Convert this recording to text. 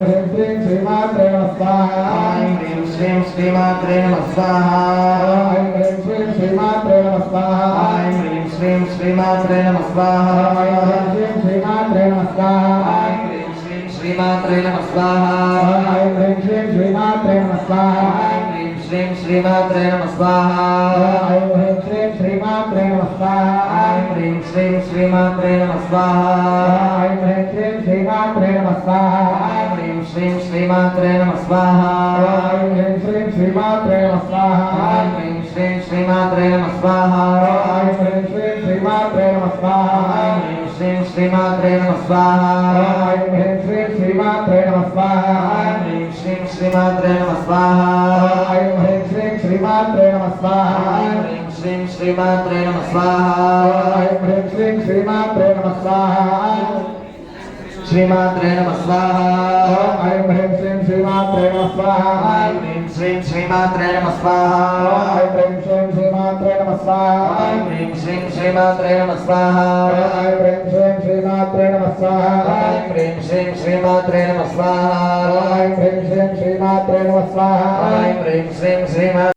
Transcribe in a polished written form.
ह्रीं श्रीमात्रे नमः स्वाहा ह्रीं श्रीं श्रीमात्रे नमः स्वाहा ह्रीं श्रीं श्रीमात्रे नमः स्वाहा ह्रीं श्रीं श्रीमात्रे नमः स्वाहा ह्रीं श्रीमात्रे नमः स्वाहा ह्रीं श्रीं श्रीमात्रे नमः स्वाहा ह्रीं श्रीं श्रीमात्रे नमः स्वाहा ह्रीं श्रीं श्रीमात्रे नमः स्वाहा ह्रीं श्रीं श्रीमात्रे नमः स्वाहा ह्रीं श्रीं श्रीमात्रे नमः स्वाहा ह्रीं श्रीं श्रीमात्रे नमः स्वाहा ह्रीं श्रीं श्रीमात्रे नमः स्वाहा ह्रीं श्रीं श्रीमात्रे नमः स्वाहा ह्रीं श्रीं श्रीमात्रे नमः स्वाहा ह्रीं श्रीं श्रीमात्रे नमः स्वाहा ह्रीं श्रीं श्रीमात्रे नमः स्वाहा ह्रीं श्रीं श्रीमात्रे नमः स्वाहा ह्रीं श्रीं श्रीमात्रे नमः स्वाहा ह्रीं श्रीं श्रीमात्रे नमः स्वाहा ह्रीं श्रीं श्रीमात्रे नमः स्वाहा ह्रीं श्रीं श्रीमात्रे नमः स्वाहा श्रीमात्रे नमः स्वाहा ह्रीं श्रीं श्रीमात्रे नमः स्वाहा ह्रीं श्रीं श्रीमात्रे नमः स्वाहा ह्रीं श्रीं श्रीमात्रे नमः स्वाहा ह्रीं श्रीं श्रीमात्रे नमः स्वाहा ह्रीं श्रीं श्रीमात्रे नमः स्वाहा ह्रीं श्रीं श्रीमात्रे नमः स्वाहा ह्रीं श्रीं श्रीमात्रे नमः स्वाहा ह्रीं श्रीं श्रीमात्रे